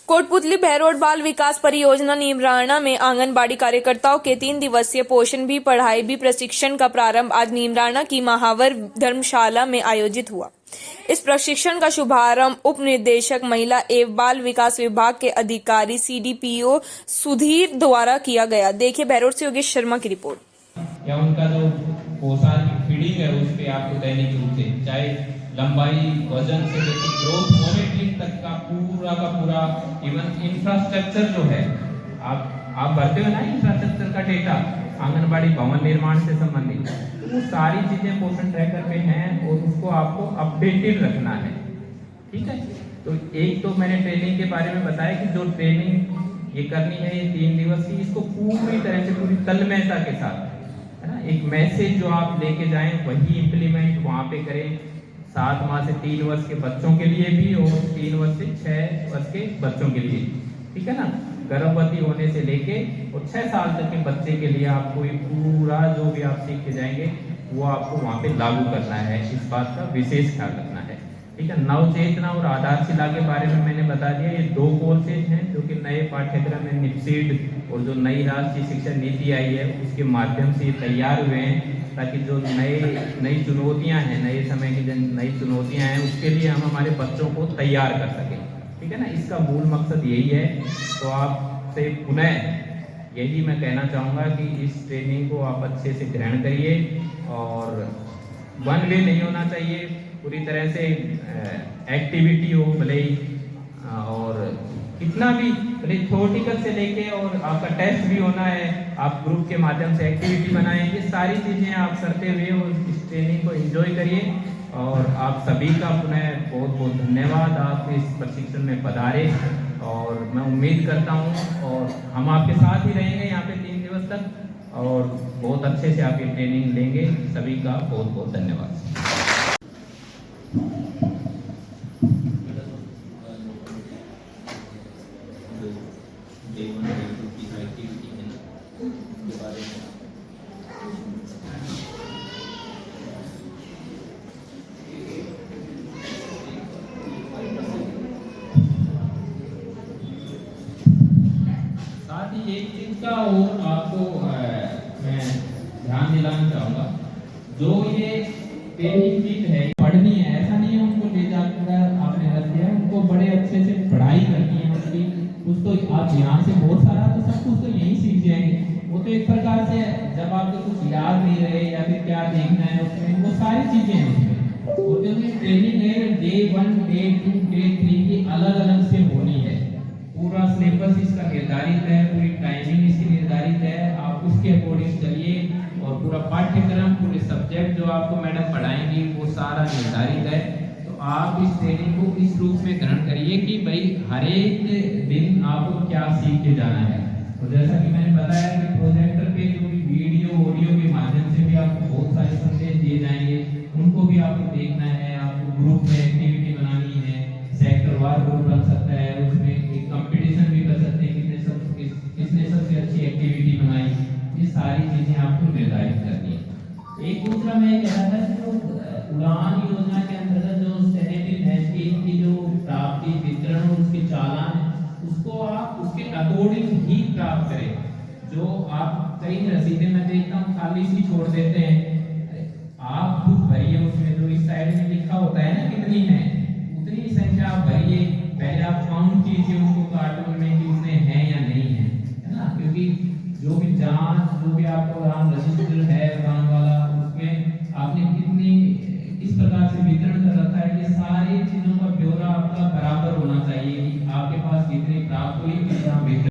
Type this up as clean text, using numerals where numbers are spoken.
कोटपुतली बहरोड बाल विकास परियोजना नीमराणा में आंगनबाड़ी कार्यकर्ताओं के 3 दिवसीय पोषण भी पढ़ाई भी प्रशिक्षण का प्रारंभ आज नीमराणा की महावर धर्मशाला में आयोजित हुआ। इस प्रशिक्षण का शुभारंभ उप निदेशक महिला एवं बाल विकास विभाग के अधिकारी CDPO सुधीर द्वारा किया गया। देखिए बहरोड से योगेश शर्मा की रिपोर्ट। या उनका जो पोषण की फीडिंग है उस पे आपको दैनिक रूप से चाहे लंबाई वजन से लेकर ग्रोथ मॉनिटरिंग तक का पूरा इवन इंफ्रास्ट्रक्चर जो है आप भरते हो ना इंफ्रास्ट्रक्चर का डेटा आंगनबाड़ी भवन निर्माण से संबंधित, तो वो सारी चीजें पोषण ट्रैकर पे हैं और उसको आपको अपडेटेड रखना है। ठीक है, तो एक तो मैंने ट्रेनिंग के बारे में बताया कि जो ट्रेनिंग ये करनी है ये 3 दिवस की, इसको पूरी तरह से पूरी तन्मयता के साथ है ना, एक मैसेज जो आप लेके जाएं वही इम्प्लीमेंट वहां पे करें। 7 माह से 3 वर्ष के बच्चों के लिए भी और 3 वर्ष से 6 वर्ष के बच्चों के लिए, ठीक है ना, गर्भवती होने से लेके और 6 साल तक के बच्चे के लिए आपको ये पूरा जो भी आप सीख के जाएंगे वो आपको वहाँ पे लागू करना है। इस बात का विशेष ख्याल रखना है। ठीक है, नवचेतना और आधारशिला के बारे में मैंने बता दिया। ये 2 कोर्सेज हैं जो कि नए पाठ्यक्रम में निप्सीड और जो नई राष्ट्रीय शिक्षा नीति आई है उसके माध्यम से ये तैयार हुए हैं, ताकि जो नई चुनौतियां हैं, नए समय की जो नई चुनौतियां हैं उसके लिए हम हमारे बच्चों को तैयार कर सकें। ठीक है ना, इसका मूल मकसद यही है। तो आपसे पुनः यही मैं कहना चाहूँगा कि इस ट्रेनिंग को आप अच्छे से ग्रहण करिए और वन वे नहीं होना चाहिए, पूरी तरह से एक्टिविटी हो भले ही और कितना भी भले थ्योरेटिकल से लेके और आपका टेस्ट भी होना है, आप ग्रुप के माध्यम से एक्टिविटी बनाएं, ये सारी चीज़ें आप करते हुए और इस ट्रेनिंग को एंजॉय करिए। और आप सभी का पुनः बहुत बहुत धन्यवाद, आप इस प्रशिक्षण में पधारे और मैं उम्मीद करता हूँ और हम आपके साथ ही रहेंगे यहाँ पे 3 दिवस तक और बहुत अच्छे से आप ये ट्रेनिंग लेंगे। सभी का बहुत बहुत धन्यवाद। साथ ही एक चीज का और आपको मैं ध्यान दिलाना चाहूँगा, जो ये ट्रेनिंग चीज है पढ़नी है, ऐसा नहीं है उनको ले जाकर आपने रख दिया, उनको बड़े अच्छे से पढ़ाई करनी है उनकी। कुछ तो आप यहाँ से बहुत सारा तो सब कुछ तो यहीं सीख जाएंगे, वो तो एक प्रकार से जब आपको कुछ याद नहीं रहे या फिर क्या देखना है उसमें वो सारी चीजें हैं उसमें। और जो ट्रेनिंग है Day 1, Day 2, Day 3 की अलग अलग से होनी है। पूरा सिलेबस इसका निर्धारित है, पूरी टाइमिंग इसकी निर्धारित है, आप उसके अकॉर्डिंग चलिए और पूरा पाठ्यक्रम पूरे सब्जेक्ट जो आपको मैडम पढ़ाएंगी वो सारा निर्धारित है। तो आप इस ट्रेनिंग को इस रूप में ग्रहण करिए कि भाई हर एक दिन आपको क्या सीख के जाना है। तो जैसा कि मैंने बताया कि प्रोजेक्टर पे जो भी वीडियो ऑडियो के माध्यम से भी आपको बहुत सारे संदेश दिए जाएंगे, उनको भी आपको देखना है। आपको ग्रुप में एक्टिविटी बनानी है, सेक्टर वार ग्रुप बन सकता है, उसमें एक कंपटीशन भी कर सकते हैं किसने सबसे अच्छी एक्टिविटी बनाई। ये सारी चीजें आपको निर्धारित करनी है। एक दूसरा मैं कह रहा था कि जो उड़ान योजना के अंतर्गत जो सैनिटरी नैपकिन की जो प्राप्ति वितरण और उसके चालान उसको आप उसके अकॉर्डिंग ही प्राप्त करें। जो आप कई रसीदें मैं देखता हूँ खाली सी छोड़ देते हैं, आप खुद भरिए उसमें जो इस साइड में लिखा होता है ना कितनी है उतनी संख्या आप भरिए। पहले आप काउंट कीजिए उनको कार्टून में कि उसने है या नहीं है ना, क्योंकि जो भी जांच जो भी आपको उड़ान रजिस्टर है उड़ान वाला उसमें आपने कितनी किस प्रकार से वितरण कर रखा है, ये सारी चीजों का ब्यौरा आपका बराबर होना चाहिए कि आपके पास कितनी प्राप्त हुई कितना वितरण